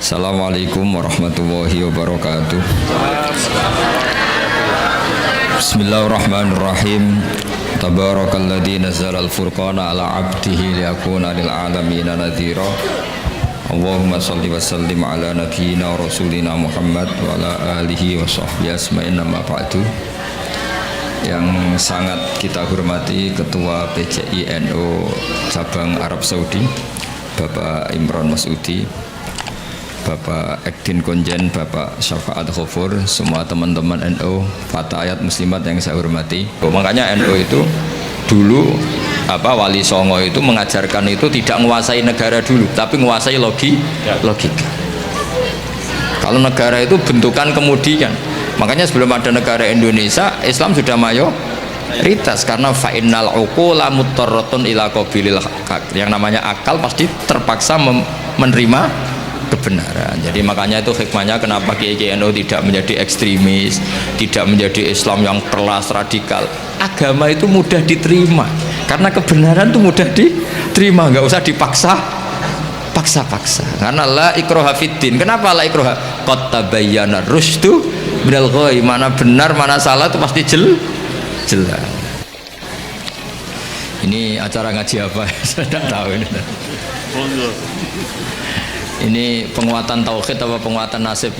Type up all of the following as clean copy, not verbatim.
Assalamualaikum warahmatullahi wabarakatuh. Bismillahirrahmanirrahim. Tabarakalladzi nazzala al-furqana ala 'abdihi liyakuna lil 'alamin nadhira. Allahumma shalli wa sallim ala nabiyyina wa rasulina Muhammad wa ala alihi wa sahbihi asma'in amma ba'du. Yang sangat kita hormati Ketua PCI NU Cabang Arab Saudi Bapak Imron Masudi, Bapak Ekdin Konjen, Bapak Syafaat Khofur, semua teman-teman NU, fatayat muslimat yang saya hormati. Makanya NU itu dulu Wali Songo itu mengajarkan itu tidak menguasai negara dulu, tapi menguasai logika. Kalau negara itu bentukan kemudian. Makanya sebelum ada negara Indonesia, Islam sudah mayoritas karena fa'innal uqula muttarratun ila qabilil haq. Yang namanya akal pasti terpaksa menerima kebenaran. Jadi makanya itu hikmahnya kenapa Kiai NU tidak menjadi ekstremis, tidak menjadi Islam yang keras radikal. Agama itu mudah diterima karena kebenaran itu mudah diterima, nggak usah dipaksa. Karena la ikraha fiddin. Kenapa la ikraha? Qad tabayyana rusydu minal ghayy. Mana benar mana salah itu pasti jelas. Ini acara ngaji apa? Saya tidak tahu ini. Ini penguatan tauhid apa penguatan nasib?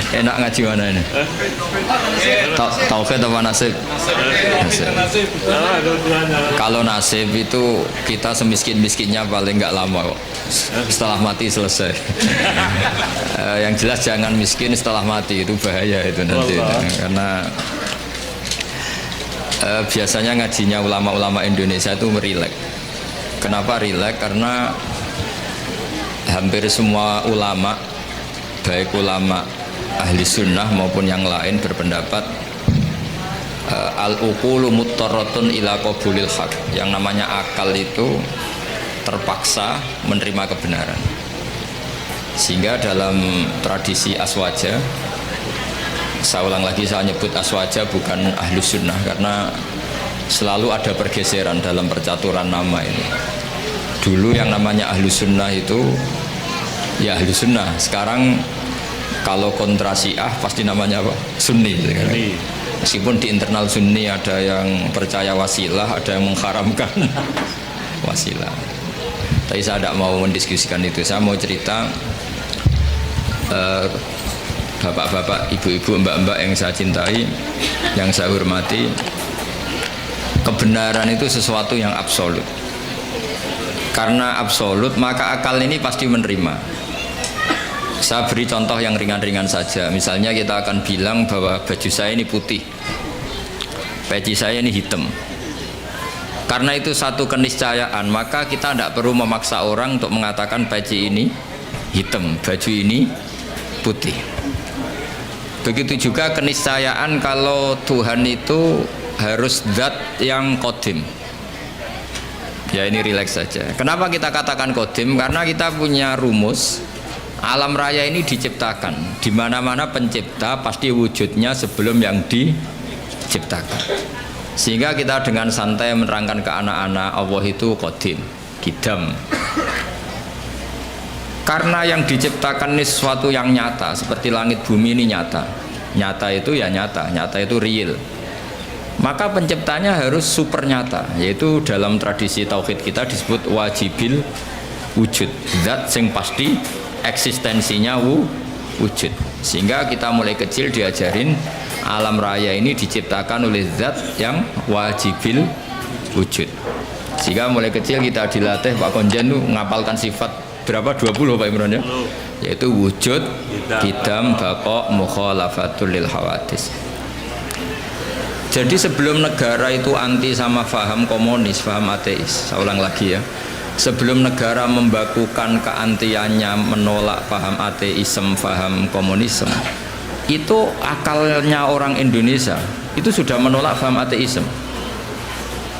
Enak ngaji mana ini? Tauhid apa nasib? Nasib. Kalau nasib itu kita semiskin-miskinnya paling nggak lama kok. Setelah mati selesai. Yang jelas jangan miskin setelah mati, itu bahaya itu nanti. Karena biasanya ngajinya ulama-ulama Indonesia itu merilek. Kenapa rileks? Karena hampir semua ulama, baik ulama ahli sunnah maupun yang lain berpendapat al-uqulu muttarratun ila qabulil haq. Yang namanya akal itu terpaksa menerima kebenaran. Sehingga dalam tradisi aswaja, saya ulang lagi, saya nyebut aswaja bukan ahli sunnah karena selalu ada pergeseran dalam percaturan nama ini. Dulu yang namanya ahlu sunnah itu ya ahlu sunnah, sekarang kalau kontra Syiah pasti namanya apa? Sunni. Meskipun di internal Sunni ada yang percaya wasilah, ada yang mengharamkan wasilah. Tapi saya tidak mau mendiskusikan itu. Saya mau cerita bapak-bapak, ibu-ibu, mbak-mbak yang saya cintai, yang saya hormati. Kebenaran itu sesuatu yang absolut. Karena absolut maka akal ini pasti menerima. Saya beri contoh yang ringan-ringan saja. Misalnya kita akan bilang bahwa baju saya ini putih, peci saya ini hitam. Karena itu satu keniscayaan, maka kita tidak perlu memaksa orang untuk mengatakan peci ini hitam, baju ini putih. Begitu juga keniscayaan kalau Tuhan itu harus zat yang qadim. Ya ini rileks saja. Kenapa kita katakan qadim? Karena kita punya rumus alam raya ini diciptakan. Di mana-mana pencipta pasti wujudnya sebelum yang diciptakan. Sehingga kita dengan santai menerangkan ke anak-anak Allah itu qadim, qidam. Karena yang diciptakan ini sesuatu yang nyata, seperti langit bumi ini nyata. Nyata itu ya nyata itu real. Maka penciptanya harus super nyata, yaitu dalam tradisi tauhid kita disebut wajibil wujud, zat yang pasti eksistensinya wujud. Sehingga kita mulai kecil diajarin alam raya ini diciptakan oleh zat yang wajibil wujud. Sehingga mulai kecil kita dilatih, Pak Konjen tuh ngapalkan sifat berapa? 20 Pak Imron ya? Yaitu wujud, qidam, baqa, mukhalafatul lil hawadis. Jadi sebelum negara itu anti sama faham komunis, faham ateis, saya ulang lagi ya, sebelum negara membakukan keantiannya menolak faham ateisme, faham komunisme, itu akalnya orang Indonesia itu sudah menolak faham ateisme.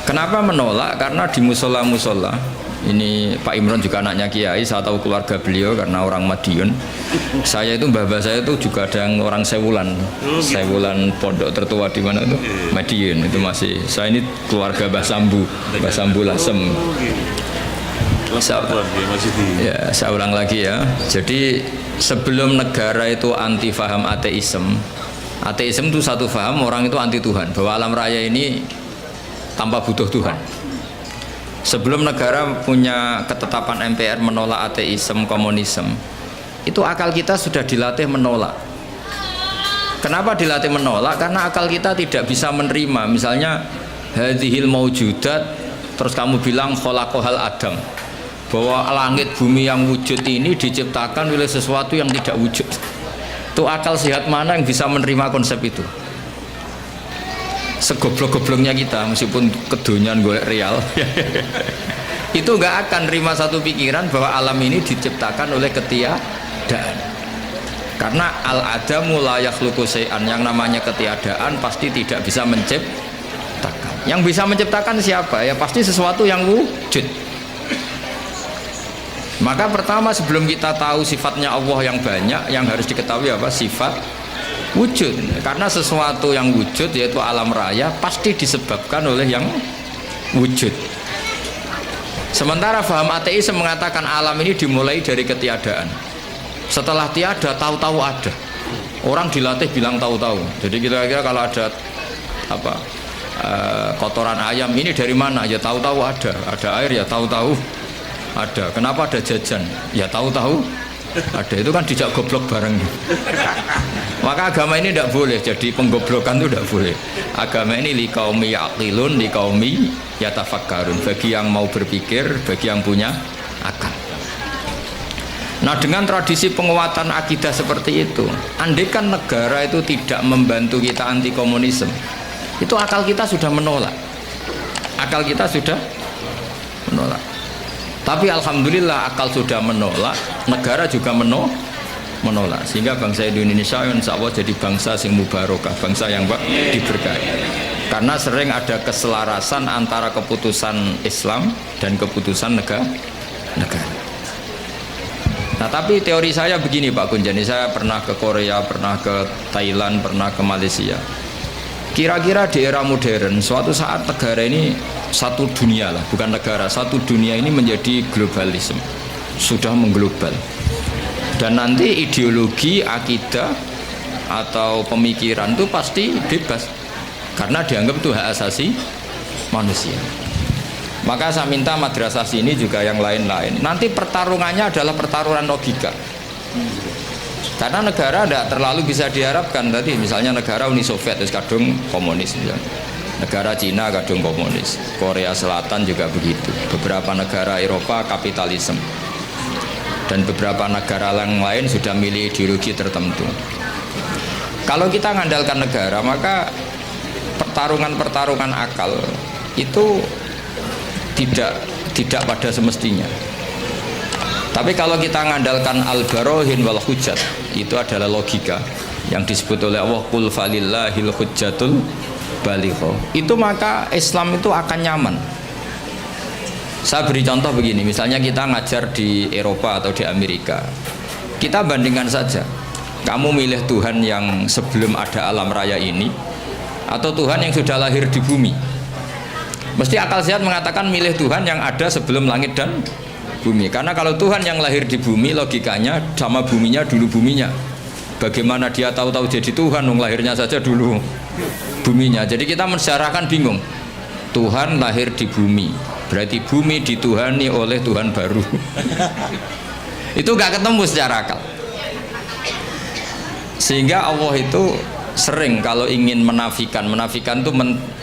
Kenapa menolak? Karena di musola-musola, ini Pak Imron juga anaknya Kiai, saya tahu keluarga beliau karena orang Madiun. Saya itu mbah saya itu juga ada yang orang Sewulan pondok tertua di mana itu Madiun itu masih. Saya ini keluarga Mbah Sambu Lasem. Ya, saya ulang lagi ya. Jadi sebelum negara itu anti faham ateisme itu satu faham orang itu anti Tuhan, bahwa alam raya ini tanpa butuh Tuhan. Sebelum negara punya ketetapan MPR menolak ateisme, komunisme, itu akal kita sudah dilatih menolak. Kenapa dilatih menolak? Karena akal kita tidak bisa menerima. Misalnya hadhil maujudat, terus kamu bilang khalaqahal adam, bahwa langit bumi yang wujud ini diciptakan oleh sesuatu yang tidak wujud. Itu akal sehat mana yang bisa menerima konsep itu? Segoblok-gobloknya kita, meskipun kedonyan golek real itu nggak akan terima satu pikiran bahwa alam ini diciptakan oleh ketiadaan. Karena al-adamu la yakhluqu syai'an, yang namanya ketiadaan pasti tidak bisa menciptakan. Yang bisa menciptakan siapa? Ya pasti sesuatu yang wujud. Maka pertama sebelum kita tahu sifatnya Allah yang banyak, yang harus diketahui apa? Sifat wujud. Karena sesuatu yang wujud yaitu alam raya pasti disebabkan oleh yang wujud. Sementara faham ateis mengatakan alam ini dimulai dari ketiadaan. Setelah tiada, tahu-tahu ada. Orang dilatih bilang tahu-tahu. Jadi kira-kira kalau ada apa kotoran ayam ini dari mana? Ya tahu-tahu ada. Ada air ya tahu-tahu ada. Kenapa ada jajan? Ya tahu-tahu ada. Itu kan dijak goblok bareng. Maka agama ini tidak boleh. Jadi penggoblokan itu tidak boleh. Agama ini liqaumi yaqilun, liqaumi yatafakkarun. Bagi yang mau berpikir, bagi yang punya akal. Nah, dengan tradisi penguatan akidah seperti itu, andaikan negara itu tidak membantu kita anti komunisme, itu akal kita sudah menolak. Akal kita sudah menolak. Tapi alhamdulillah akal sudah menolak, negara juga menolak. Sehingga bangsa Indonesia insya Allah jadi bangsa yang mubarakah, bangsa yang diberkahi. Karena sering ada keselarasan antara keputusan Islam dan keputusan negara. Nah, tapi teori saya begini Pak Kunjani, saya pernah ke Korea, pernah ke Thailand, pernah ke Malaysia. Kira-kira di era modern, suatu saat negara ini satu dunia lah, bukan negara, satu dunia ini menjadi globalisme, sudah mengglobal. Dan nanti ideologi, akidah atau pemikiran itu pasti bebas, karena dianggap itu hak asasi manusia. Maka saya minta madrasah sini juga yang lain-lain. Nanti pertarungannya adalah pertarungan logika. Karena negara tidak terlalu bisa diharapkan tadi. Misalnya negara Uni Soviet itu kadung komunis. Misalnya. Negara Cina kadung komunis. Korea Selatan juga begitu. Beberapa negara Eropa kapitalisme. Dan beberapa negara yang lain sudah milih ideologi tertentu. Kalau kita mengandalkan negara, maka pertarungan-pertarungan akal itu tidak pada semestinya. Tapi kalau kita mengandalkan al-barohin wal hujjat, itu adalah logika yang disebut oleh Allah qul falillahil hujjatul baligho. Itu maka Islam itu akan nyaman. Saya beri contoh begini, misalnya kita ngajar di Eropa atau di Amerika, kita bandingkan saja, kamu milih Tuhan yang sebelum ada alam raya ini atau Tuhan yang sudah lahir di bumi. Mesti akal sehat mengatakan milih Tuhan yang ada sebelum langit dan bumi. Karena kalau Tuhan yang lahir di bumi, logikanya sama buminya dulu buminya. Bagaimana dia tahu-tahu jadi Tuhan, lahirnya saja dulu buminya. Jadi kita mensyarahkan bingung. Tuhan lahir di bumi, berarti bumi dituhani oleh Tuhan baru. Itu gak ketemu secara akal. Sehingga Allah itu sering kalau ingin menafikan itu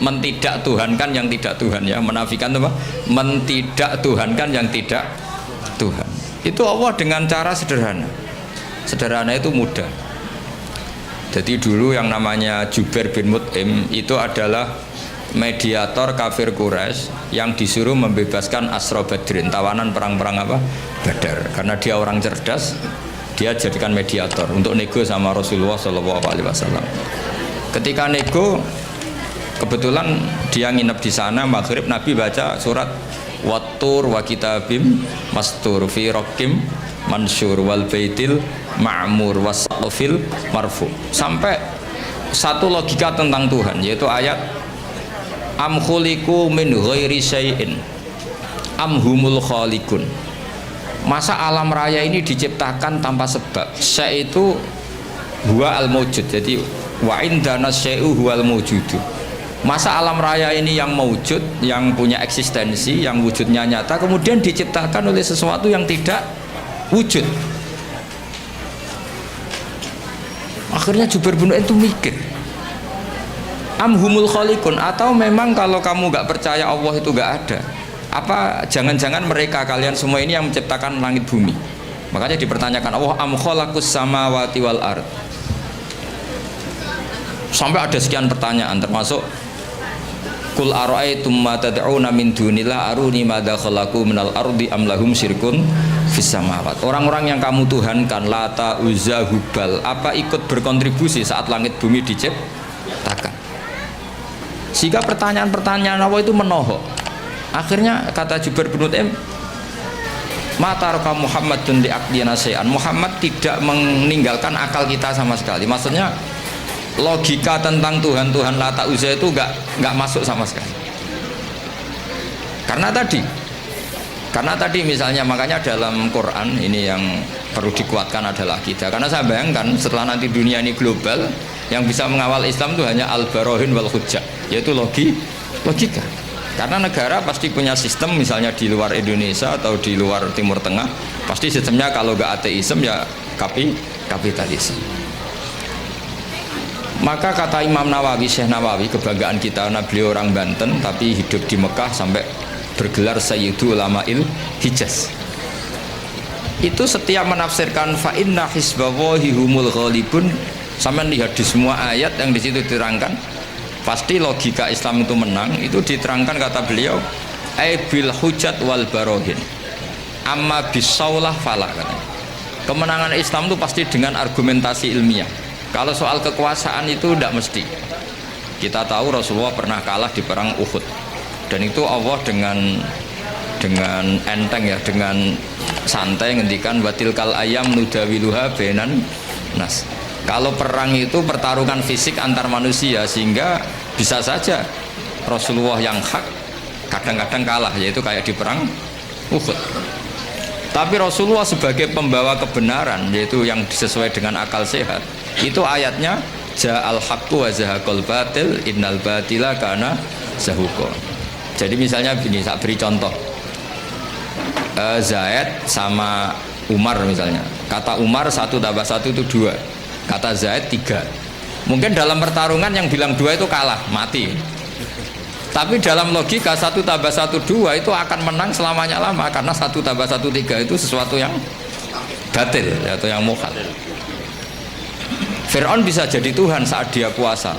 mentidak Tuhankan yang tidak Tuhan ya. Menafikan itu apa? Mentidak Tuhankan yang tidak Tuhan. Itu Allah dengan cara sederhana. Sederhana itu mudah. Jadi dulu yang namanya Jubair bin Mut'im itu adalah mediator kafir Quraisy yang disuruh membebaskan Asra Badrin, tawanan perang-perang apa? Badar. Karena dia orang cerdas, dia jadikan mediator untuk nego sama Rasulullah SAW. Ketika nego, kebetulan dia nginep di sana, maghrib Nabi baca surat Wattur wa kitabim mastur fi rokim mansur wal baitil ma'mur wasaqfil marfu. Sampai satu logika tentang Tuhan, yaitu ayat am khuliqu min ghairi syai'in Amhumul khaliqun. Masa alam raya ini diciptakan tanpa sebab? Syai' itu huwa al-mawjud. Jadi wa indana syai'u huwal mawjudu. Masa alam raya ini yang mawjud, yang punya eksistensi, yang wujudnya nyata, kemudian diciptakan oleh sesuatu yang tidak wujud. Akhirnya Jubair bin Mut'im itu mikir, amhumul khaliqun, atau memang kalau kamu gak percaya Allah itu gak ada, apa jangan-jangan mereka kalian semua ini yang menciptakan langit bumi? Makanya dipertanyakan Allah, am khalaqus samawati wal ard. Sampai ada sekian pertanyaan, termasuk kul ara'aytum ma tad'una min dunillah aruni madza khalaqu minal ardi am lahum syirkun fis samawat. Orang-orang yang kamu tuhankan, Lata, Uzza, Hubal, apa ikut berkontribusi saat langit bumi diciptakan? Sehingga pertanyaan-pertanyaan Allah itu menohok. Akhirnya kata Jubair bin Mut'im, Mataraka Muhammadun li aqdina syai'an. Muhammad tidak meninggalkan akal kita sama sekali. Maksudnya logika tentang Tuhan Lata, Uzza itu nggak masuk sama sekali. Karena tadi misalnya, makanya dalam Quran ini yang perlu dikuatkan adalah kita. Karena saya bayangkan setelah nanti dunia ini global, yang bisa mengawal Islam itu hanya al-barohin wal hujjah, yaitu logika. Karena negara pasti punya sistem, misalnya di luar Indonesia atau di luar Timur Tengah, pasti sistemnya kalau nggak ateisme ya kapitalisme. Maka kata Imam Nawawi, Syekh Nawawi, kebanggaan kita, karena beliau orang Banten tapi hidup di Mekah sampai bergelar Sayyidu Ulama'il Hijaz. Itu setiap menafsirkan fa inna hisballahi humul ghalibun, sampai lihat di semua ayat yang di situ diterangkan, pasti logika Islam itu menang. Itu diterangkan kata beliau, ai bil hujjat wal barohin, amma bisaulah falah, katanya. Kemenangan Islam itu pasti dengan argumentasi ilmiah. Kalau soal kekuasaan itu tidak mesti. Kita tahu Rasulullah pernah kalah di perang Uhud, dan itu Allah dengan enteng ya, dengan santai ngendikan watilkal ayam nudawiluha bainan nas. Kalau perang itu pertarungan fisik antar manusia, sehingga bisa saja Rasulullah yang hak kadang-kadang kalah, yaitu kayak di perang Uhud. Tapi Rasulullah sebagai pembawa kebenaran, yaitu yang sesuai dengan akal sehat, itu ayatnya ja'al haqqu wa zahaqal batil innal batila kana zahuqa. Jadi misalnya begini, saya beri contoh, Zaid sama Umar misalnya, kata Umar 1 tambah 1 itu 2, kata Zaid 3. Mungkin dalam pertarungan yang bilang 2 itu kalah, mati. Tapi dalam logika 1 tambah 1 2 itu akan menang selamanya lama, karena 1 tambah 1 3 itu sesuatu yang batil atau yang mukhal. Fir'aun bisa jadi Tuhan saat dia kuasa.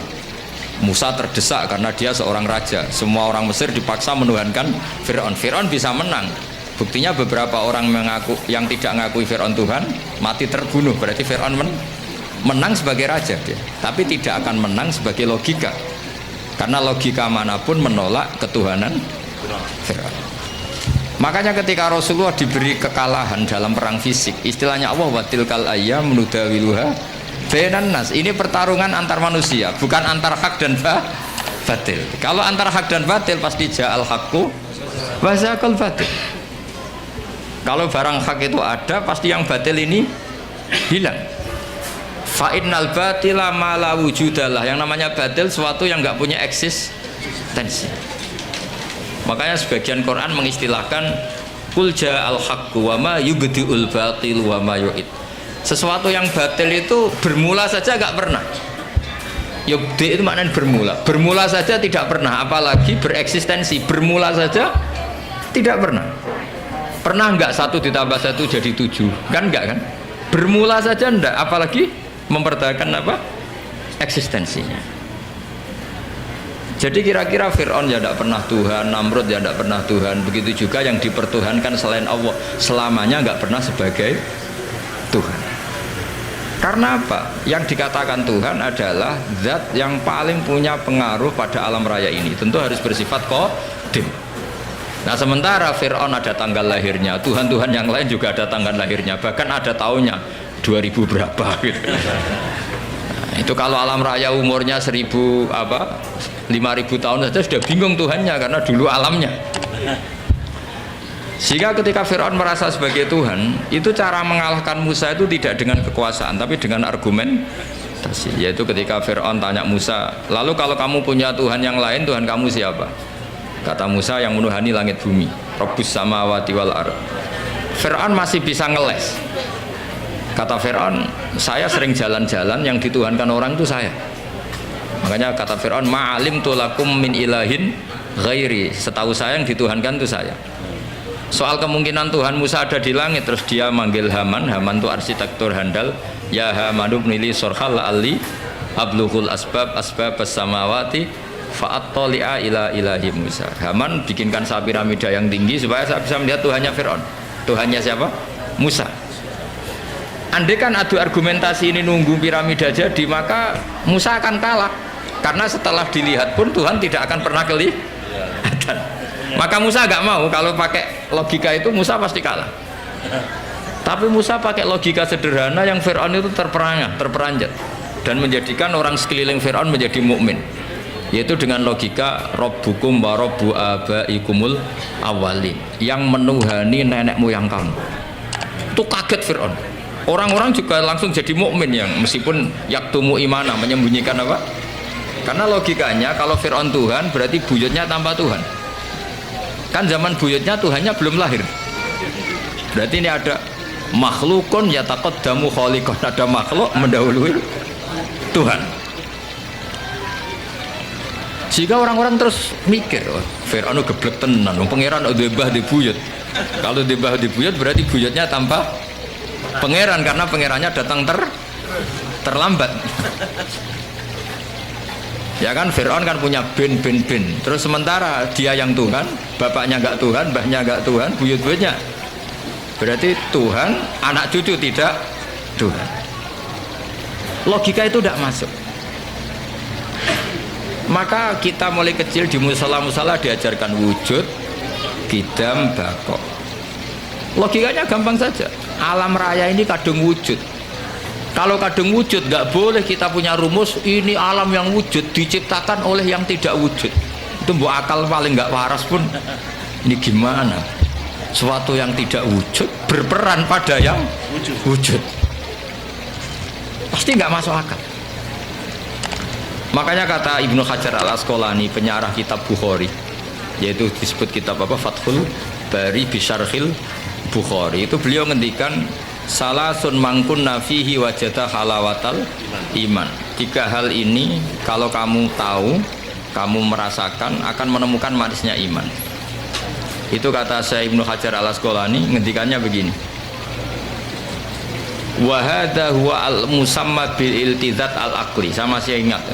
Musa terdesak karena dia seorang raja. Semua orang Mesir dipaksa menuhankan Fir'aun. Fir'aun bisa menang. Buktinya beberapa orang yang tidak mengakui Fir'aun Tuhan mati terbunuh. Berarti Fir'aun menang sebagai raja dia, tapi tidak akan menang sebagai logika, karena logika manapun menolak ketuhanan Fir'aun. Makanya ketika Rasulullah diberi kekalahan dalam perang fisik, istilahnya Allah watilkal ayyam nudawiluha bainan nas. Ini pertarungan antar manusia, bukan antar hak dan batil. Kalau antar hak dan batil pasti ja'al haqqu wa zahaqal batil. Kalau barang hak itu ada, pasti yang batil ini hilang. Fa innal batila ma la wujudalah. Yang namanya batil sesuatu yang enggak punya eksistensi. Makanya sebagian Quran mengistilahkan qul ja'al haqqu wa ma yubdi'ul batil wa ma yu'id. Sesuatu yang batil itu bermula saja enggak pernah. Yubdi itu maknanya bermula. Bermula saja tidak pernah, apalagi bereksistensi. Bermula saja tidak pernah. Pernah enggak 1 ditambah 1 jadi 7? Kan enggak kan? Bermula saja enggak, apalagi mempertahankan apa? Eksistensinya. Jadi kira-kira Fir'aun ya tidak pernah Tuhan, Namrud ya tidak pernah Tuhan, begitu juga yang dipertuhankan selain Allah selamanya nggak pernah sebagai Tuhan. Karena apa? Yang dikatakan Tuhan adalah zat yang paling punya pengaruh pada alam raya ini, tentu harus bersifat qadim. Nah sementara Fir'aun ada tanggal lahirnya, Tuhan-Tuhan yang lain juga ada tanggal lahirnya, bahkan ada tahunnya 2000 berapa gitu. Nah, itu kalau alam raya umurnya 5000 tahun saja sudah bingung Tuhannya, karena dulu alamnya. Sehingga ketika Fir'aun merasa sebagai Tuhan, itu cara mengalahkan Musa itu tidak dengan kekuasaan tapi dengan argumentasi. Yaitu ketika Fir'aun tanya Musa, lalu kalau kamu punya Tuhan yang lain, Tuhan kamu siapa? Kata Musa, yang menuhani langit bumi, Rabbus samawati wal ard. Fir'aun masih bisa ngeles. Kata Fir'aun, saya sering jalan-jalan, yang dituhankan orang itu saya. Makanya kata Fir'aun, ma'alim tulakum min ilahin ghairi, setahu saya yang dituhankan itu saya. Soal kemungkinan Tuhan Musa ada di langit, terus dia manggil Haman. Haman itu arsitektur handal. Ya Hamanu bnili sorhal ali ablughul asbab as-samawati fa'attali'a ila ilahi Musa. Haman bikinkan piramida yang tinggi supaya saya bisa melihat Tuhannya Fir'aun. Tuhannya siapa? Musa. Andai kan adu argumentasi ini nunggu piramida jadi, maka Musa akan kalah. Karena setelah dilihat pun Tuhan tidak akan pernah kelihatan. Maka Musa agak mau, kalau pakai logika itu Musa pasti kalah. Tapi Musa pakai logika sederhana yang Fir'aun itu terperanjat dan menjadikan orang sekeliling Fir'aun menjadi mukmin, yaitu dengan logika Rabbukum wa Rabbu abaikumul awwalin, yang menuhani nenek moyang kamu. Itu kaget Fir'aun. Orang-orang juga langsung jadi mukmin, yang meskipun yaktumu imana, menyembunyikan apa? Karena logikanya kalau Fir'aun Tuhan berarti buyutnya tanpa Tuhan. Kan zaman buyutnya Tuhannya belum lahir. Berarti ini ada makhlukun yataqaddamu khaliqan, ada makhluk mendahului Tuhan. Sehingga orang-orang terus mikir, oh, Fir'aun geblek tenan, pangeran udah mbah di buyut. Kalau di mbah di buyut berarti buyutnya tanpa pangeran, karena pangerannya datang terlambat. Ya kan, Fir'aun kan punya bin. Terus sementara dia yang Tuhan, bapaknya enggak Tuhan, mbahnya enggak Tuhan, buyut-buyutnya. Berarti Tuhan, anak cucu tidak Tuhan. Logika itu tidak masuk. Maka kita mulai kecil di musala-musala diajarkan wujud, qidam, baqo. Logikanya gampang saja. Alam raya ini kadung wujud. Kalau kadung wujud, nggak boleh kita punya rumus ini alam yang wujud diciptakan oleh yang tidak wujud. Itu mbok akal paling nggak waras pun. Ini gimana? Suatu yang tidak wujud berperan pada yang wujud. Pasti nggak masuk akal. Makanya kata Ibnu Hajar al-Asqalani, penyarah kitab Bukhari, yaitu disebut kitab apa? Fathul Bari Bisyarhil Bukhari. Itu beliau ngendikan salasun mangkun nafihi wajada halawatal iman. 3 hal ini kalau kamu tahu, kamu merasakan, akan menemukan manisnya iman. Itu kata Syekh Ibnu Hajar al-Asqalani, ngendikannya begini, wa hadza huwa al-musamma bil iltizat al-aqli. Sama saya ingat,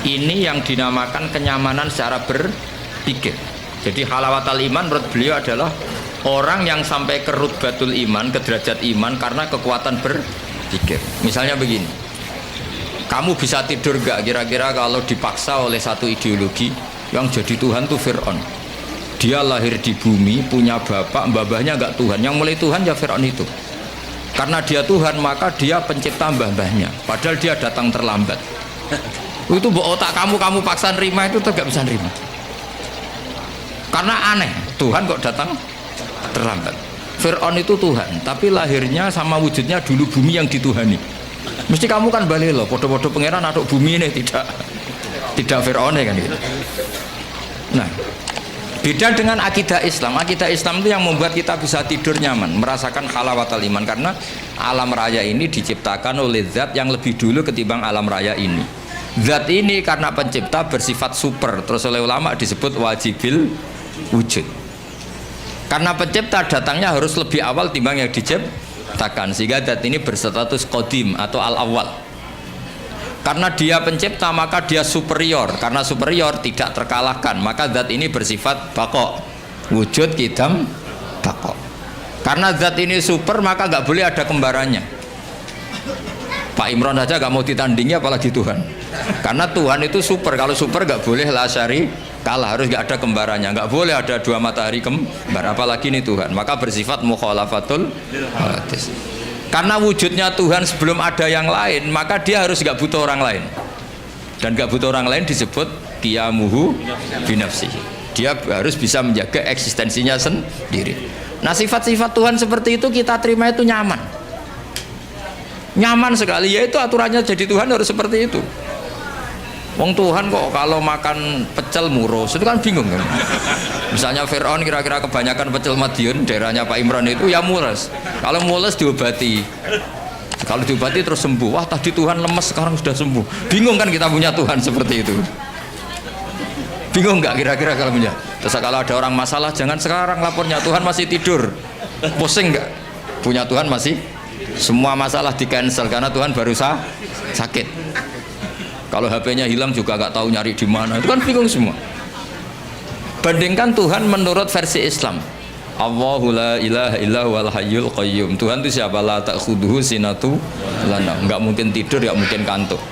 ini yang dinamakan kenyamanan secara berpikir. Jadi halawatal iman menurut beliau adalah orang yang sampai ke rutbatul iman, ke derajat iman karena kekuatan berpikir. Misalnya begini, kamu bisa tidur gak kira-kira kalau dipaksa oleh satu ideologi yang jadi Tuhan tuh Fir'aun. Dia lahir di bumi, punya bapak, mbah-mbahnya gak Tuhan, yang mulai Tuhan ya Fir'aun itu. Karena dia Tuhan maka dia pencipta mbah-mbahnya, padahal dia datang terlambat. Itu otak kamu paksa nerima itu tuh gak bisa nerima. Karena aneh, Tuhan kok datang terlambat. Fir'aun itu Tuhan, tapi lahirnya sama wujudnya dulu bumi yang dituhani. Mesti kamu kan balik loh, podo-podo pangeran aduk bumi ini, tidak Fir'aun kan gitu. Nah, beda dengan akidah Islam. Akidah Islam itu yang membuat kita bisa tidur nyaman, merasakan halawatul iman, karena alam raya ini diciptakan oleh zat yang lebih dulu ketimbang alam raya ini. Zat ini karena pencipta bersifat super, terus oleh ulama disebut wajibil wujud. Karena pencipta datangnya harus lebih awal timbang yang diciptakan, sehingga zat ini berstatus qadim atau al-awwal. Karena dia pencipta maka dia superior, karena superior tidak terkalahkan, maka zat ini bersifat baqo, wujud, qidam, baqo. Karena zat ini super maka nggak boleh ada kembarannya. Pak Imron saja nggak mau ditandingi apalagi Tuhan. Karena Tuhan itu super, kalau super nggak boleh la syari kalah, harus nggak ada kembarannya, nggak boleh ada 2 matahari kembar, apalagi ini Tuhan, maka bersifat mukhalafatul hadis. Karena wujudnya Tuhan sebelum ada yang lain, maka dia harus nggak butuh orang lain, dan nggak butuh orang lain disebut qiyamuhu binafsihi. Dia harus bisa menjaga eksistensinya sendiri. Nah sifat-sifat Tuhan seperti itu kita terima itu nyaman. Nyaman sekali, ya itu aturannya jadi Tuhan harus seperti itu. Wong Tuhan kok kalau makan pecel murus itu kan bingung kan. Misalnya Fir'aun kira-kira kebanyakan pecel Madiun daerahnya Pak Imran itu ya mules. Kalau mules diobati. Kalau diobati terus sembuh. Wah tadi Tuhan lemes sekarang sudah sembuh. Bingung kan kita punya Tuhan seperti itu. Bingung nggak kira-kira kalau punya? Terus kalau ada orang masalah jangan sekarang lapornya, Tuhan masih tidur. Pusing nggak? Punya Tuhan masih semua masalah di cancel karena Tuhan baru sakit. Kalau HP-nya hilang juga nggak tahu nyari di mana. Itu kan bingung semua. Bandingkan Tuhan menurut versi Islam. Allahu la ilaha illa huwal hayyul qayyum. Tuhan itu siapa? La ta'khudhuhu sinatu lana. Nggak mungkin tidur, nggak mungkin kantuk.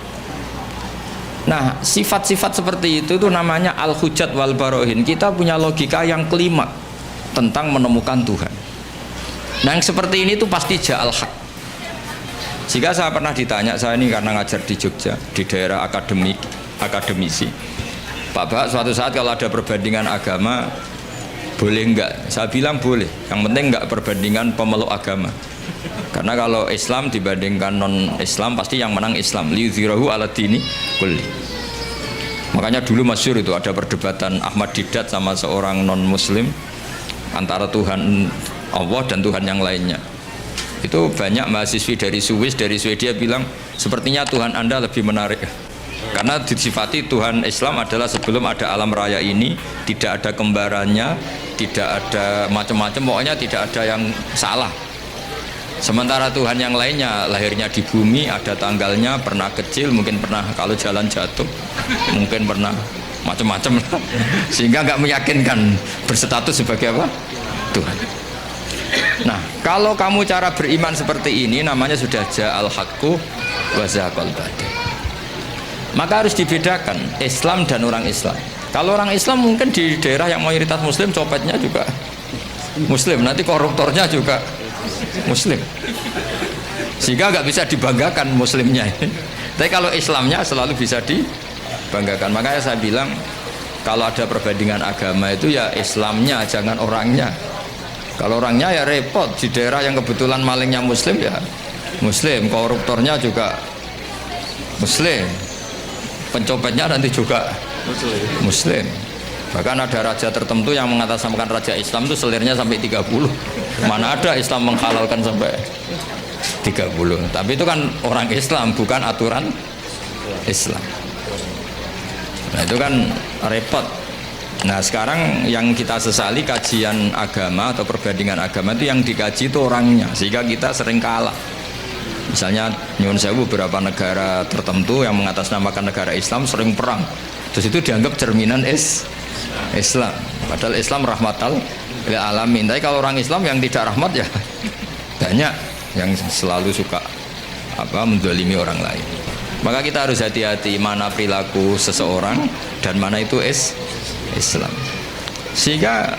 Nah, sifat-sifat seperti itu namanya al-hujjat wal barohin. Kita punya logika yang kelima tentang menemukan Tuhan. Nah, yang seperti ini tuh pasti ja'al haq. Jika saya pernah ditanya, saya ini karena ngajar di Jogja, di daerah akademisi. Pak, suatu saat kalau ada perbandingan agama, boleh enggak? Saya bilang boleh. Yang penting enggak perbandingan pemeluk agama. Karena kalau Islam dibandingkan non-Islam pasti yang menang Islam. Liyudhirahu ala dini kulli. Makanya dulu masyhur itu ada perdebatan Ahmad Didat sama seorang non-Muslim antara Tuhan Allah dan Tuhan yang lainnya. Itu banyak mahasiswi dari Swiss, dari Swedia bilang sepertinya Tuhan Anda lebih menarik. Karena disifati Tuhan Islam adalah sebelum ada alam raya ini tidak ada kembarannya, tidak ada macam-macam, pokoknya tidak ada yang salah. Sementara Tuhan yang lainnya lahirnya di bumi, ada tanggalnya, pernah kecil, mungkin pernah kalau jalan jatuh, mungkin pernah macam-macam, sehingga nggak meyakinkan berstatus sebagai apa? Tuhan. Nah, kalau kamu cara beriman seperti ini namanya sudah ja'al haqqu wa zahaqal batil. Maka harus dibedakan Islam dan orang Islam. Kalau orang Islam mungkin di daerah yang mayoritas Muslim copetnya juga Muslim, nanti koruptornya juga Muslim, sehingga nggak bisa dibanggakan Muslimnya. Tapi kalau Islamnya selalu bisa dibanggakan. Makanya saya bilang kalau ada perbandingan agama itu ya Islamnya, jangan orangnya. Kalau orangnya ya repot. Di daerah yang kebetulan malingnya Muslim ya Muslim, koruptornya juga Muslim, pencopetnya nanti juga Muslim. Bahkan ada raja tertentu yang mengatasnamakan raja Islam itu selirnya sampai 30. Mana ada Islam menghalalkan sampai 30. Tapi itu kan orang Islam, bukan aturan Islam. Nah itu kan repot. Nah sekarang yang kita sesali kajian agama atau perbandingan agama itu yang dikaji itu orangnya, sehingga kita sering kalah. Misalnya nyuwun sewu beberapa negara tertentu yang mengatasnamakan negara Islam sering perang. Terus itu dianggap cerminan Islam, padahal Islam rahmatal lil alamin. Tapi kalau orang Islam yang tidak rahmat ya banyak yang selalu suka menzalimi orang lain. Maka kita harus hati-hati mana perilaku seseorang dan mana itu Islam. Sehingga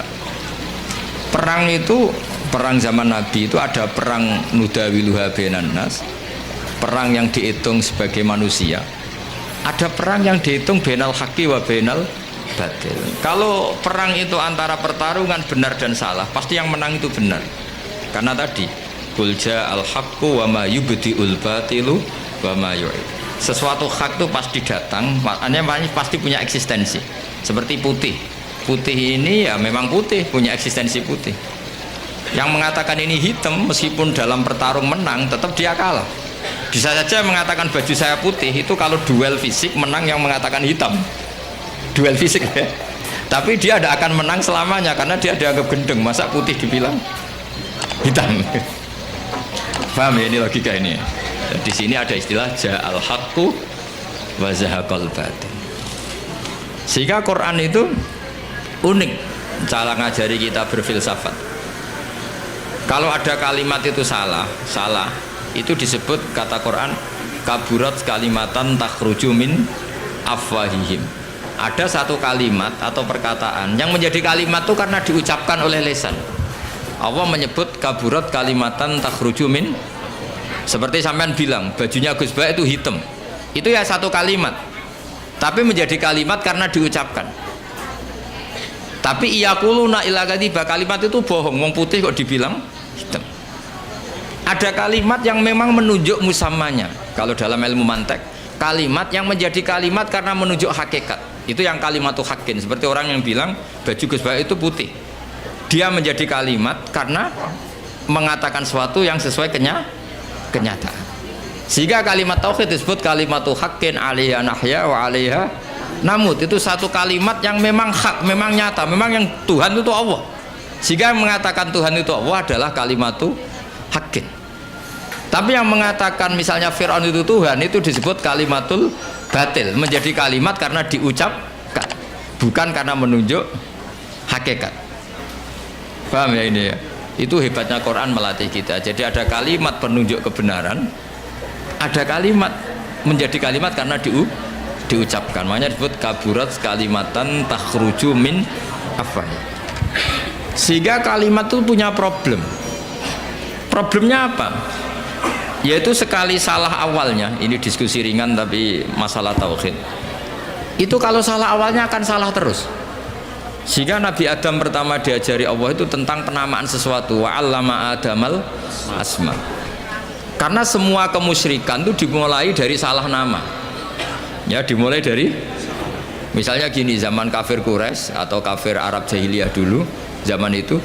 perang itu, perang zaman Nabi itu ada perang nudawiluha bainan nas, perang yang dihitung sebagai manusia. Ada perang yang dihitung bainal haqqi wa bainal batil. Kalau perang itu antara pertarungan benar dan salah, pasti yang menang itu benar. Karena tadi qul ja'al haqqu wa ma yubdi'ul batilu wa ma yu'id. Sesuatu hak itu pasti datang, maknanya pasti punya eksistensi. Seperti putih. Putih ini ya memang putih, punya eksistensi putih. Yang mengatakan ini hitam meskipun dalam pertarung menang tetap dia kalah. Bisa saja mengatakan baju saya putih itu kalau duel fisik menang yang mengatakan hitam. Duel fisik ya. Tapi dia tidak akan menang selamanya karena dia dianggap gendeng. Masa putih dibilang hitam? Paham ya ini logika ini. Dan di sini ada istilah ja'al haqqu wa zahaqal batil. Sehingga Quran itu unik cara ngajari kita berfilsafat. Kalau ada kalimat itu salah itu disebut kata Quran kaburat kalimatan takhruju min afwahihim. Ada satu kalimat atau perkataan yang menjadi kalimat itu karena diucapkan oleh lisan. Allah menyebut kaburat kalimatan takhruju min, seperti sampean bilang bajunya Gus Ba itu hitam. Itu ya satu kalimat, tapi menjadi kalimat karena diucapkan. Tapi iyaquluna illa kadziba, kalimat itu bohong, wong putih kok dibilang hitam. Ada kalimat yang memang menunjuk musamanya. Kalau dalam ilmu mantek, kalimat yang menjadi kalimat karena menunjuk hakikat. Itu yang kalimatu hakin. Seperti orang yang bilang baju Gus Baik itu putih. Dia menjadi kalimat karena mengatakan sesuatu yang sesuai kenyataan. Sehingga kalimat tauhid disebut kalimatu hakin, 'alaiha nahya wa 'alaiha namut. Itu satu kalimat yang memang hak, memang nyata, memang yang Tuhan itu Allah. Sehingga mengatakan Tuhan itu Allah adalah kalimatu hakin. Tapi yang mengatakan misalnya Fir'aun itu Tuhan, itu disebut kalimatul batil, menjadi kalimat karena diucapkan, bukan karena menunjuk hakikat. Paham ya ini ya? Itu hebatnya Quran melatih kita. Jadi ada kalimat penunjuk kebenaran, ada kalimat menjadi kalimat karena diucapkan. Makanya disebut kaburat kalimatan takhruju min afwah. Sehingga kalimat itu punya problem. Problemnya apa? Yaitu sekali salah awalnya, ini diskusi ringan tapi masalah tauhid. Itu kalau salah awalnya akan salah terus. Sehingga Nabi Adam pertama diajari Allah itu tentang penamaan sesuatu, wa 'allama Adamal asma. Karena semua kemusyrikan itu dimulai dari salah nama. Ya, dimulai dari misalnya gini, zaman kafir Quraisy atau kafir Arab jahiliyah dulu, zaman itu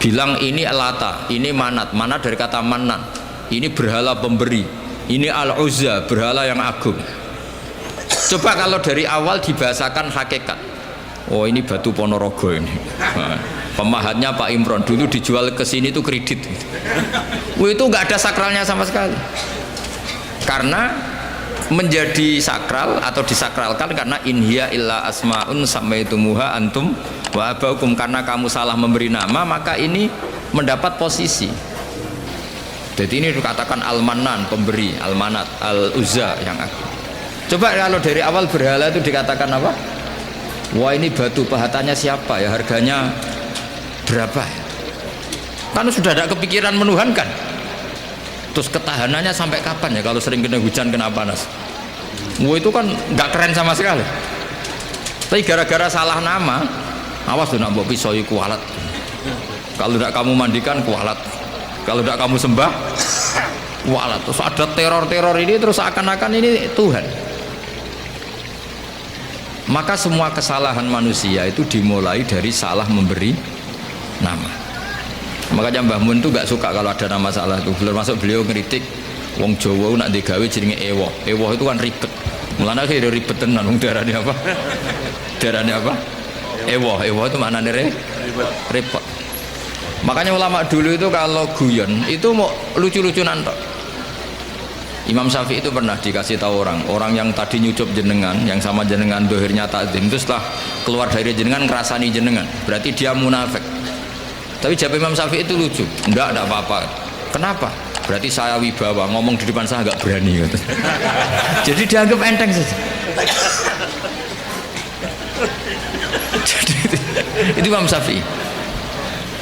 bilang ini Lata, ini Manat, Manat dari kata Manan. Ini berhala pemberi, ini Al-Uzza, berhala yang agung. Coba kalau dari awal dibahasakan hakikat, oh ini batu Ponorogo ini, pemahatnya Pak Imron, dulu dijual ke sini itu kredit. Itu nggak ada sakralnya sama sekali. Karena menjadi sakral atau disakralkan karena inhiya illa asmaun samaitumuha antum wa abaukum, karena kamu salah memberi nama maka ini mendapat posisi. Jadi ini dikatakan Al-Manan, pemberi, Al-Manat, Al-Uzza yang aku. Coba kalau dari awal berhala itu dikatakan apa? Wah ini batu pahatannya siapa ya, harganya berapa ya? Kan sudah ada kepikiran menuhankan. Terus ketahanannya sampai kapan ya kalau sering kena hujan, kena panas? Wah itu kan nggak keren sama sekali. Tapi gara-gara salah nama, awas tuh nak mbok pisau kualat. Kalau tidak kamu mandikan kualat. Kalau tidak kamu sembah, walah, terus ada teror-teror ini, terus akan-akan ini Tuhan. Maka semua kesalahan manusia itu dimulai dari salah memberi nama. Makanya Mbah Mun itu gak suka kalau ada nama salah itu. Termasuk beliau ngeritik wong Jawa nak digawe jenenge ewoh. Ewoh itu kan ribet. Mulane akhirnya ribet tenan, wong darane apa? Darane apa? Ewoh. Ewoh itu maknane repot. Makanya ulama dulu itu kalau guyon itu mau lucu-lucunan tok. Imam Syafi'i itu pernah dikasih tahu orang yang tadi nyucup jenengan, yang sama jenengan dohirnya takdim, itu setelah keluar dari jenengan ngerasani jenengan, berarti dia munafik. Tapi jawab Imam Syafi'i itu lucu, enggak ada apa-apa. Kenapa? Berarti saya wibawa, ngomong di depan saya agak berani gitu. Jadi dianggap enteng saja. Jadi itu Imam Syafi'i.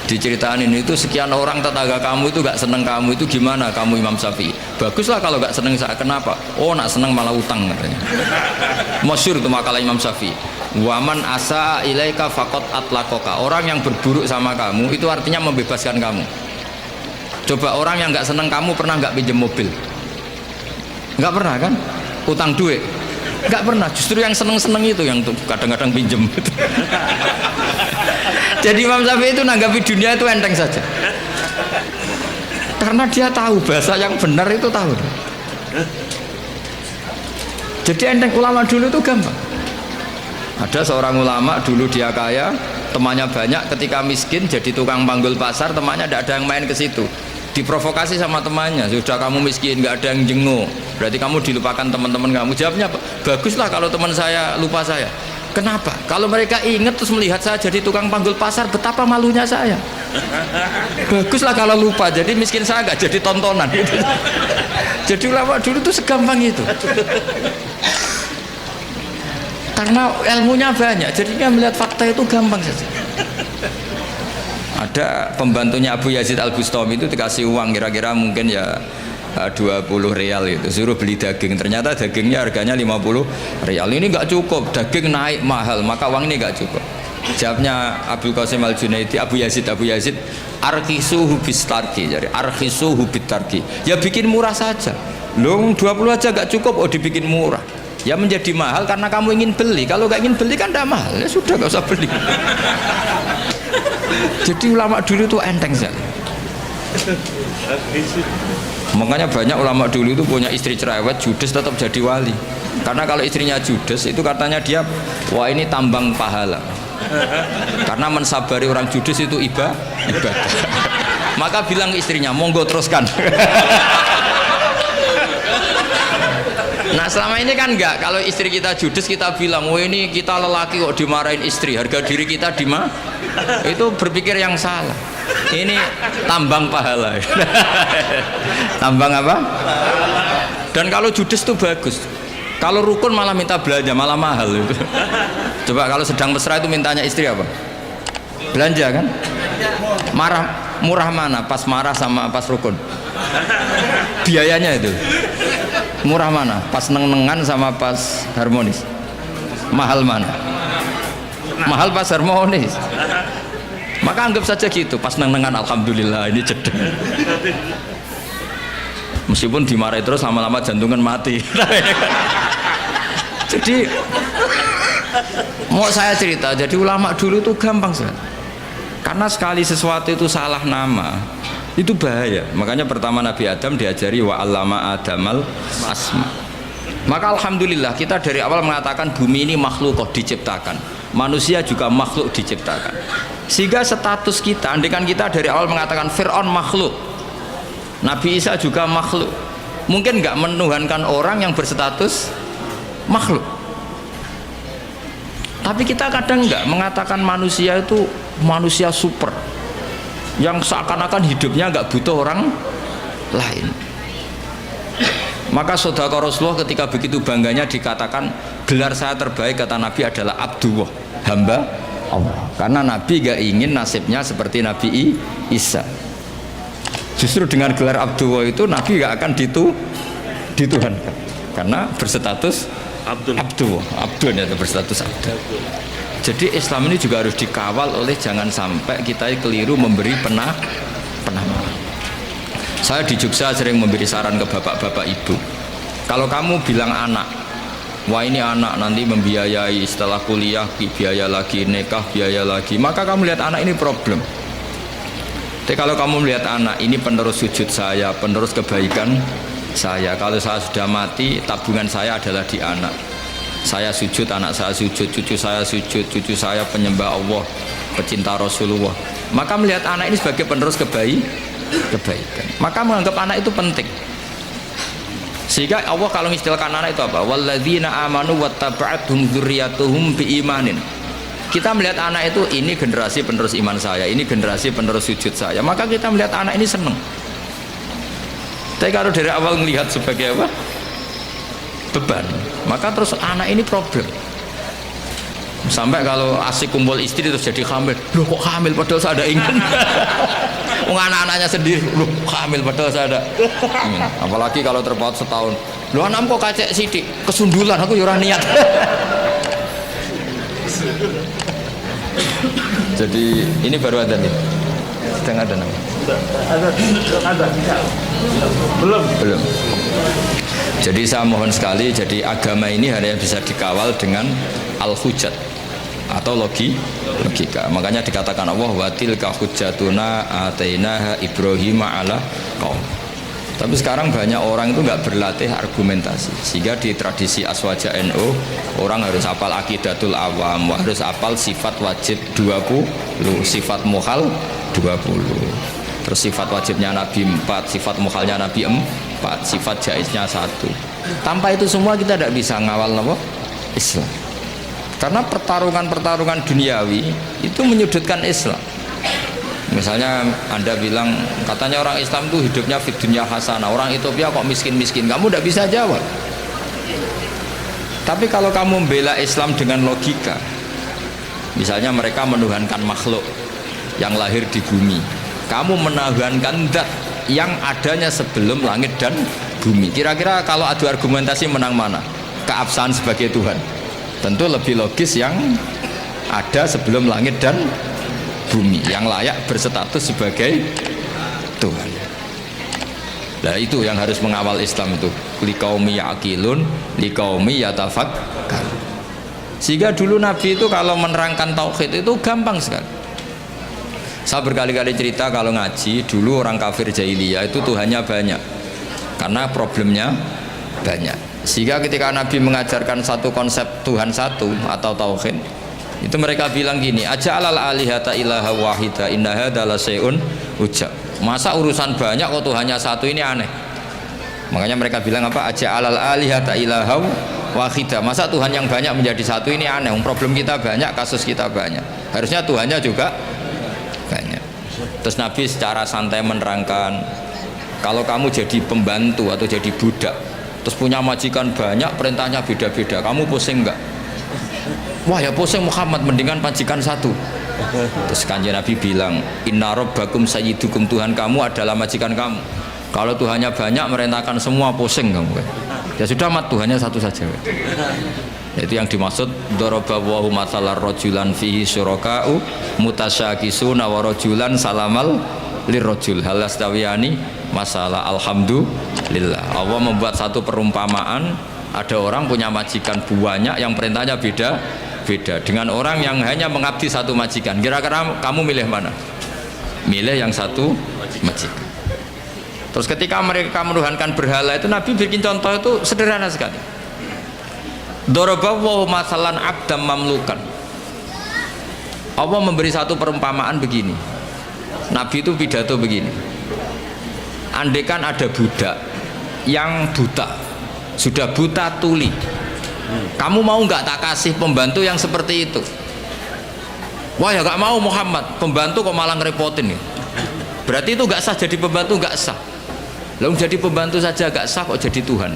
Diceritain itu sekian orang tetangga kamu itu gak seneng kamu, itu gimana kamu Imam Syafi'i? Baguslah kalau gak seneng saya. Kenapa? Oh nak seneng malah utang katanya. Masyhur itu makalah Imam Syafi'i. Waman asa ilaika faqat atlaqaka. Orang yang berburuk sama kamu itu artinya membebaskan kamu. Coba orang yang gak seneng kamu pernah gak pinjam mobil? Gak pernah kan? Utang duit? Gak pernah. Justru yang seneng-seneng itu yang kadang-kadang pinjam. Jadi Imam Syafi'i itu nanggapi dunia itu enteng saja, karena dia tahu bahasa yang benar itu tahu. Jadi enteng. Ulama dulu itu gampang. Ada seorang ulama dulu dia kaya, temannya banyak, ketika miskin jadi tukang panggul pasar, temannya tidak ada yang main ke situ. Diprovokasi sama temannya, sudah kamu miskin nggak ada yang jenguk, berarti kamu dilupakan teman-teman kamu. Jawabnya baguslah kalau teman saya lupa saya. Kenapa? Kalau mereka ingat terus melihat saya jadi tukang panggul pasar, betapa malunya saya. Baguslah kalau lupa, jadi miskin saya nggak jadi tontonan. Jadi ulama dulu tuh segampang itu. Karena ilmunya banyak, jadinya melihat fakta itu gampang saja. Ada pembantunya Abu Yazid Al-Bustami itu dikasih uang kira-kira mungkin ya 20 real itu, suruh beli daging, ternyata dagingnya harganya 50 real. Ini nggak cukup, daging naik mahal, maka uang ini nggak cukup. Jawabnya Abdul Qasim Al-Junaidi, Abu Yazid, arkisuhu bistarki, jadi arkisuhu bitarki. Ya bikin murah saja. Loh 20 aja gak cukup, oh dibikin murah. Ya menjadi mahal karena kamu ingin beli. Kalau gak ingin beli kan tidak mahal, ya sudah gak usah beli. Jadi ulama dulu itu enteng sekali. Makanya banyak ulama dulu itu punya istri cerewet, judes tetap jadi wali. Karena kalau istrinya judes itu katanya dia, wah ini tambang pahala. Karena mensabari orang judes itu ibadah. Maka bilang istrinya, monggo teruskan. Nah selama ini kan enggak, kalau istri kita judes kita bilang, oh ini kita lelaki kok dimarahin istri, harga diri kita itu berpikir yang salah. Ini tambang pahala. Tambang apa? Dan kalau judes itu bagus. Kalau rukun malah minta belanja, malah mahal. Coba kalau sedang mesra itu mintanya istri apa? Belanja kan? Murah mana? Pas marah sama pas rukun? Biayanya itu. Murah mana? Pas neng-nengan sama pas harmonis? Mahal mana? Mahal pas harmonis. Maka anggap saja gitu, pas neng-nengan alhamdulillah ini jedeng. Meskipun dimarahi terus lama-lama jantungan mati. Jadi mau saya cerita, jadi ulama dulu itu gampang sekali. Karena sekali sesuatu itu salah nama, itu bahaya. Makanya pertama Nabi Adam diajari wa 'allama Adamal asma. Maka alhamdulillah kita dari awal mengatakan bumi ini makhluk diciptakan, manusia juga makhluk diciptakan. Sehingga status kita, andikan kita dari awal mengatakan Fir'aun makhluk, Nabi Isa juga makhluk, mungkin nggak menuhankan orang yang berstatus makhluk. Tapi kita kadang nggak mengatakan manusia itu manusia super, yang seakan-akan hidupnya nggak butuh orang lain. Maka saudara Rasulullah ketika begitu bangganya dikatakan gelar saya terbaik kata Nabi adalah Abdullah, hamba Allah. Karena Nabi gak ingin nasibnya seperti Nabi Isa. Justru dengan gelar Abdullah itu Nabi gak akan dituhankan karena berstatus Abdullah itu berstatus Abdul. Jadi Islam ini juga harus dikawal oleh jangan sampai kita keliru memberi penamaan. Saya di Jogja sering memberi saran ke bapak-bapak ibu, kalau kamu bilang anak, wah ini anak nanti membiayai setelah kuliah biaya lagi, nikah biaya lagi, maka kamu lihat anak ini problem. Tapi kalau kamu melihat anak ini penerus sujud saya, penerus kebaikan saya, kalau saya sudah mati tabungan saya adalah di anak. Saya sujud, anak saya sujud, cucu saya sujud, cucu saya penyembah Allah, pecinta Rasulullah. Maka melihat anak ini sebagai penerus kebaikan, maka menganggap anak itu penting. Sehingga Allah kalau mengistilahkan anak itu apa? Walladzina amanu wattaba'athum dzurriyyatuhum biimanin. Kita melihat anak itu, ini generasi penerus iman saya, ini generasi penerus sujud saya, maka kita melihat anak ini senang. Tapi kalau dari awal melihat sebagai apa? Beban, maka terus anak ini problem. Sampai kalau asik kumpul istri terus jadi hamil. Loh kok hamil padahal saya ada ingin. Anak-anaknya sendiri, loh hamil padahal saya ada ingin. Apalagi kalau terpaut setahun. Loh anakmu kok kacek sidik, kesundulan aku yurah niat. Jadi ini baru ada nih. Sedang ada nama. Belum. Jadi saya mohon sekali, jadi agama ini hanya bisa dikawal dengan al-hujjat atau logika. Makanya dikatakan Allah wa tilka hujjatuna atainaha Ibrahim ala qaum. Tapi sekarang banyak orang itu nggak berlatih argumentasi, sehingga di tradisi Aswaja NU orang harus hafal akidatul awam, harus hafal sifat wajib 20, sifat muhal 20. Terus sifat wajibnya Nabi 4, sifat mukhalnya Nabi 4, sifat jaiznya 1. Tanpa itu semua kita tidak bisa ngawal apa? Islam. Karena pertarungan duniawi itu menyudutkan Islam. Misalnya Anda bilang, katanya orang Islam itu hidupnya fid dunya hasanah, orang Ethiopia kok miskin-miskin, kamu tidak bisa jawab. Tapi kalau kamu membela Islam dengan logika, misalnya mereka menuhankan makhluk yang lahir di bumi, kamu menuhankan zat yang adanya sebelum langit dan bumi. Kira-kira kalau adu argumentasi menang mana? Keabsahan sebagai Tuhan. Tentu lebih logis yang ada sebelum langit dan bumi yang layak berstatus sebagai Tuhan. Nah itu yang harus mengawal Islam itu, liqaumi ya'qilun liqaumi yatafakkarun. Sehingga dulu Nabi itu kalau menerangkan tauhid itu gampang sekali. Saya berkali-kali cerita kalau ngaji dulu orang kafir jahiliyah itu Tuhannya banyak karena problemnya banyak. Sehingga ketika Nabi mengajarkan satu konsep Tuhan satu atau tauhid, itu mereka bilang gini, aja'alal alihata ilaha wahida inna hadza la syai'un ujab. Masa urusan banyak kok Tuhannya satu, ini aneh. Makanya mereka bilang apa? Aja'alal alihata ilaha wahida. Masa Tuhan yang banyak menjadi satu, ini aneh. Problem kita banyak, kasus kita banyak. Harusnya Tuhannya juga banyak. Terus Nabi secara santai menerangkan, kalau kamu jadi pembantu atau jadi budak terus punya majikan banyak, perintahnya beda-beda, kamu pusing enggak? Wah ya pusing Muhammad, mendingan majikan satu. Terus kanjeng Nabi bilang, inna rabbakum sayyidukum, Tuhan kamu adalah majikan kamu. Kalau Tuhannya banyak merintahkan semua, pusing kamu. Ya sudah mat, Tuhannya satu saja. Itu yang dimaksud daraballahu mathalar rajulan fihi syuraka'u mutasyakisuna wa rajulan salamal lirrajul hal astawiyani masalah. Alhamdulillah, Allah membuat satu perumpamaan, ada orang punya majikan banyak yang perintahnya beda dengan orang yang hanya mengabdi satu majikan. Kira-kira kamu milih mana? Milih yang satu majikan. Terus ketika mereka menuhankan berhala itu, Nabi bikin contoh itu sederhana sekali. Daraballahu masalan abdam mamlukan. Allah memberi satu perumpamaan begini. Nabi itu pidato begini, andaikan ada budak yang buta, sudah buta tuli, kamu mau nggak tak kasih pembantu yang seperti itu? Wah ya nggak mau Muhammad, pembantu kok malah ngerepotin ya. Berarti itu nggak sah jadi pembantu, nggak sah. Lalu jadi pembantu saja nggak sah, kok jadi Tuhan?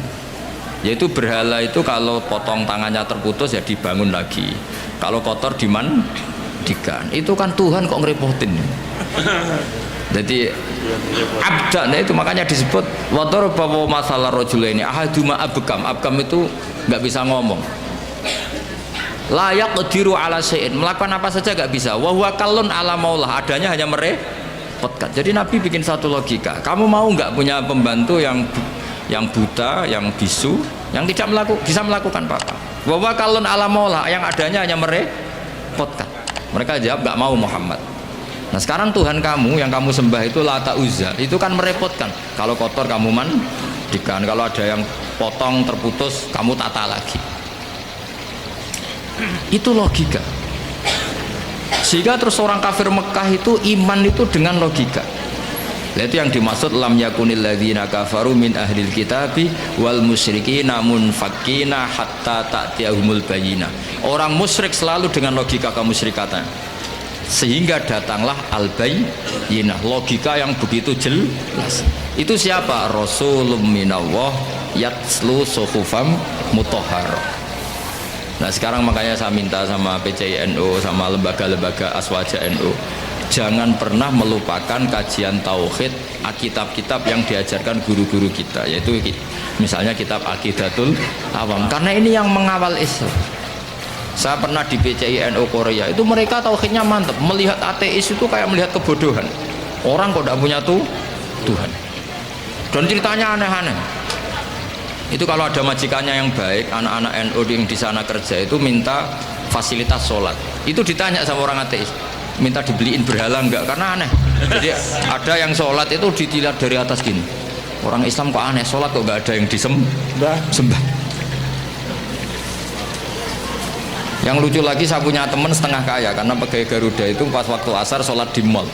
Yaitu berhala itu kalau potong tangannya terputus ya dibangun lagi, kalau kotor dimandikan. Itu kan Tuhan kok ngerepotin. Jadi abdan itu makanya disebut wator bawa masalah rojul ini ahaduma abkam. Abkam itu nggak bisa ngomong, layak diru ala sein, melakukan apa saja nggak bisa. Wahwa kalun ala maulah, adanya hanya merepotkan. Jadi Nabi bikin satu logika, kamu mau nggak punya pembantu yang buta, yang bisu, yang tidak bisa melakukan apa-apa. Wahwa kalun ala maulah, yang adanya hanya merepotkan. Mereka jawab nggak mau Muhammad. Nah sekarang Tuhan kamu yang kamu sembah itu Lata Uzza, itu kan merepotkan. Kalau kotor kamu mandikan, kalau ada yang potong terputus kamu tata lagi. Itu logika. Sehingga terus orang kafir Mekah itu iman itu dengan logika. Itu yang dimaksud lam yakunil ladzina kafaru min ahlil kitabi wal musyrikina munfakkina hatta ta'tiyahumul bayyinah. Orang musyrik selalu dengan logika kemusyrikatan, sehingga datanglah al-bayyinah, logika yang begitu jelas. Itu siapa? Rasulun minallah yatslu suhufam mutahharah. Nah sekarang makanya saya minta sama PCI NU, sama lembaga-lembaga aswaja NU, jangan pernah melupakan kajian tauhid, kitab-kitab yang diajarkan guru-guru kita, yaitu misalnya kitab Aqidatul Awam, karena ini yang mengawal Islam. Saya pernah di PCI NU Korea, itu mereka tauhidnya mantap, melihat ateis itu kayak melihat kebodohan. Orang kok tidak punya Tuhan, dan ceritanya aneh-aneh. Itu kalau ada majikannya yang baik, anak-anak NU yang di sana kerja itu minta fasilitas sholat, itu ditanya sama orang ateis, minta dibeliin berhala enggak, karena aneh. Jadi ada yang sholat itu dilihat dari atas gini, orang Islam kok aneh, sholat kok enggak ada yang disembah. Yang lucu lagi, saya punya teman setengah kaya karena pegawai Garuda itu pas waktu asar sholat di mall,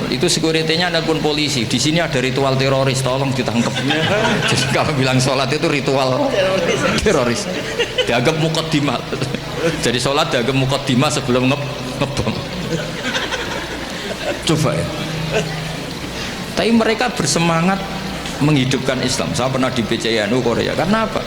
itu security-nya ada pun polisi. Di sini ada ritual teroris, tolong ditangkap. Jadi kalau bilang sholat itu ritual teroris, dianggap muqaddimah. Jadi sholat dianggap muqaddimah sebelum ngebom. Coba ya. Tapi mereka bersemangat menghidupkan Islam. Saya pernah di PCNU Korea, karena apa?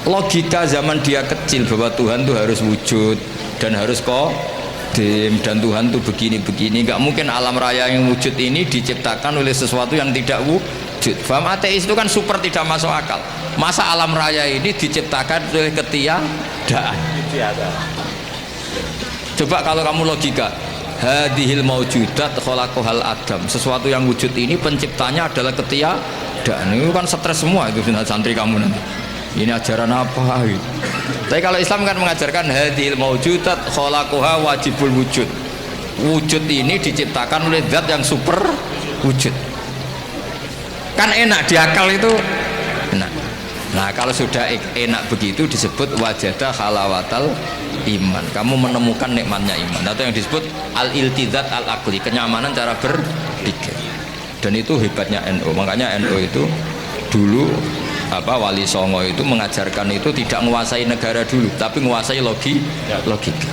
Logika zaman dia kecil bahwa Tuhan itu harus wujud dan harus qadim, dan Tuhan itu begini-begini. Nggak mungkin alam raya yang wujud ini diciptakan oleh sesuatu yang tidak wujud. Faham? Ateis itu kan super tidak masuk akal. Masa alam raya ini diciptakan oleh ketiadaan? Coba kalau kamu logika, hadhil maujudat khalaqahal adam, sesuatu yang wujud ini penciptanya adalah ketiadaan. Itu kan stres semua itu santri kamu nanti. Ini ajaran apa gitu. Tapi kalau Islam kan mengajarkan hadhil maujudat khalaqaha wajibul wujud. Wujud ini diciptakan oleh zat yang super wujud. Kan enak di akal itu enak. Nah kalau sudah enak begitu disebut wajadah halawatal iman. Kamu menemukan nikmatnya iman, atau yang disebut al-iltizat al-aqli, kenyamanan cara berpikir. Dan itu hebatnya NU. Makanya NU itu dulu Wali Songo itu mengajarkan itu tidak menguasai negara dulu, tapi menguasai logika.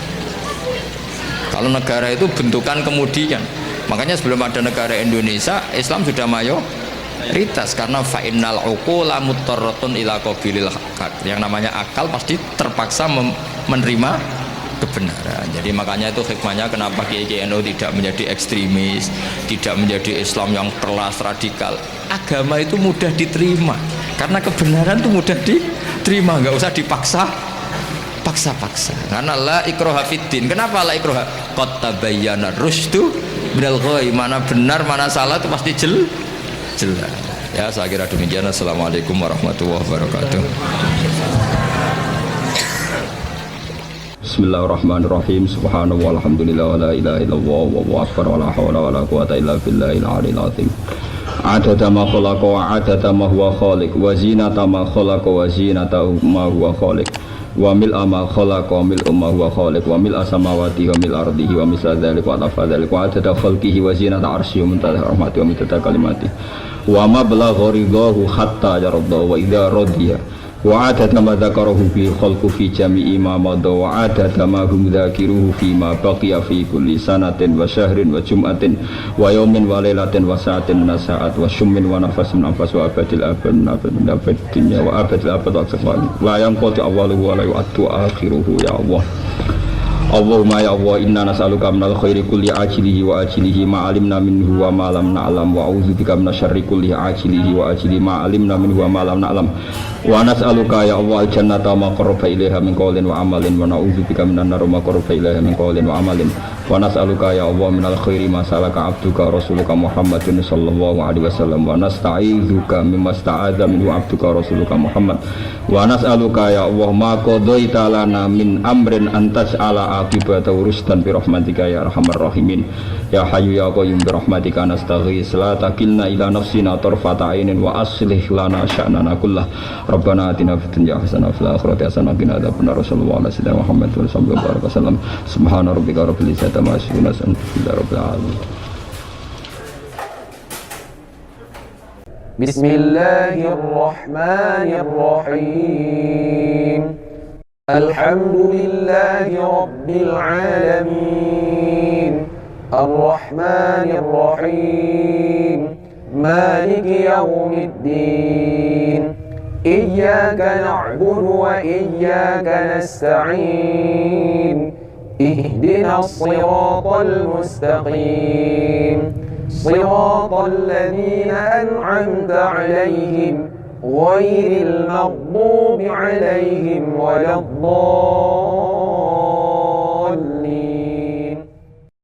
Kalau negara itu bentukan kemudian. Makanya sebelum ada negara Indonesia, Islam sudah mayoritas, karena fa'innal uqula muttarratun ila qabilil haq. Yang namanya akal pasti terpaksa menerima kebenaran. Jadi makanya itu hikmahnya kenapa Kiai NU tidak menjadi ekstremis, tidak menjadi Islam yang keras radikal. Agama itu mudah diterima, karena kebenaran itu mudah diterima, nggak usah dipaksa. Karena la ikraha fiddin. Kenapa la ikraha? Qad tabayyana rusydu minal ghayy. Mana benar mana salah itu pasti jelas. Ya, saya kira demikian. Assalamualaikum warahmatullahi wabarakatuh. Bismillahirrahmanirrahim. Subhanallah walhamdulillah wa la ilaha illallah wallahu akbar wa la haula wa la quwata illa billahil aliyil azim. Adada ma khalaqa wa adada ma huwa khaliq wa zinata ma khalaqa wa zinata ma huwa khaliq wa mil'a ma khalaqa wa mil'u ma huwa khaliq wa mil'a samawati wa mil'a ardihi wa misla dzalika wa atafa dzalika wa adada khalqihi wa zinata arsyihi wa muntaha rahmati wa mitata kalimati wa ma balagha ridahu hatta yarda wa idza radiya wa adada ma dzakarahu fi khalqu fi jami'i ma madha wa adada ma hum dzakiruhu fi ma baqiya fi kulli sanatin wa syahrin wa jum'atin wa yawmin wa lailatin wa sa'atin wa sa'at wa syummin wa nafasin nafas wa abadil abad min abad dunya wa abadil abad aksafan la yanqati awwaluhu wa la yu'addu akhiruhu ya Allah. Allahumma ya Allah, inna nas'aluka minal khairi kulli ajilihi wa ajilihi ma alimna minhu wa ma lam na'lam wa a'udzubika minasyarri kulli ajilihi wa ajilihi ma alimna minhu wa ma lam na'lam wa nas'aluka ya Allah al-jannata ma qarraba ilaiha min qawlin wa amalin wa na'udzubika minan nar ma qarraba ilaiha min qawlin wa amalin wa nas'aluka ya Allah minal khairi ma salaka abduka rasuluka Muhammadin sallallahu alaihi wasallam wa nasta'idzuka mimma sta'adza minhu abduka rasuluka Muhammad wa nas'aluka ya Allah ma qadaita lana min amrin antas'ala akibata urustan bi rahmatika ya arhamar rahimin ya hayyu ya qayyum bi rahmatika nastaghits la takilna ila nafsina tarfata ainin wa aslih lana sya'nana kullah rabbana atina fid dunya hasanah wa fil akhirati hasanah wa qina adzabannar sallallahu alaihi wasallam Muhammad sallallahu alaihi wasallam subhana rabbika rabbil izzati amma yasifun wa salamun rabbil alamin. Bismillahirrahmanirrahim. Alhamdulillahi rabbil alamin. Ar-Rahmanir Rahim. Maliki yaumiddin. Iyyaka na'budu wa iyyaka nasta'in. Ihdinas siratal mustaqim. Siratal ladzina an'amta 'alaihim ghairil maghdubi 'alaihim waladdallin.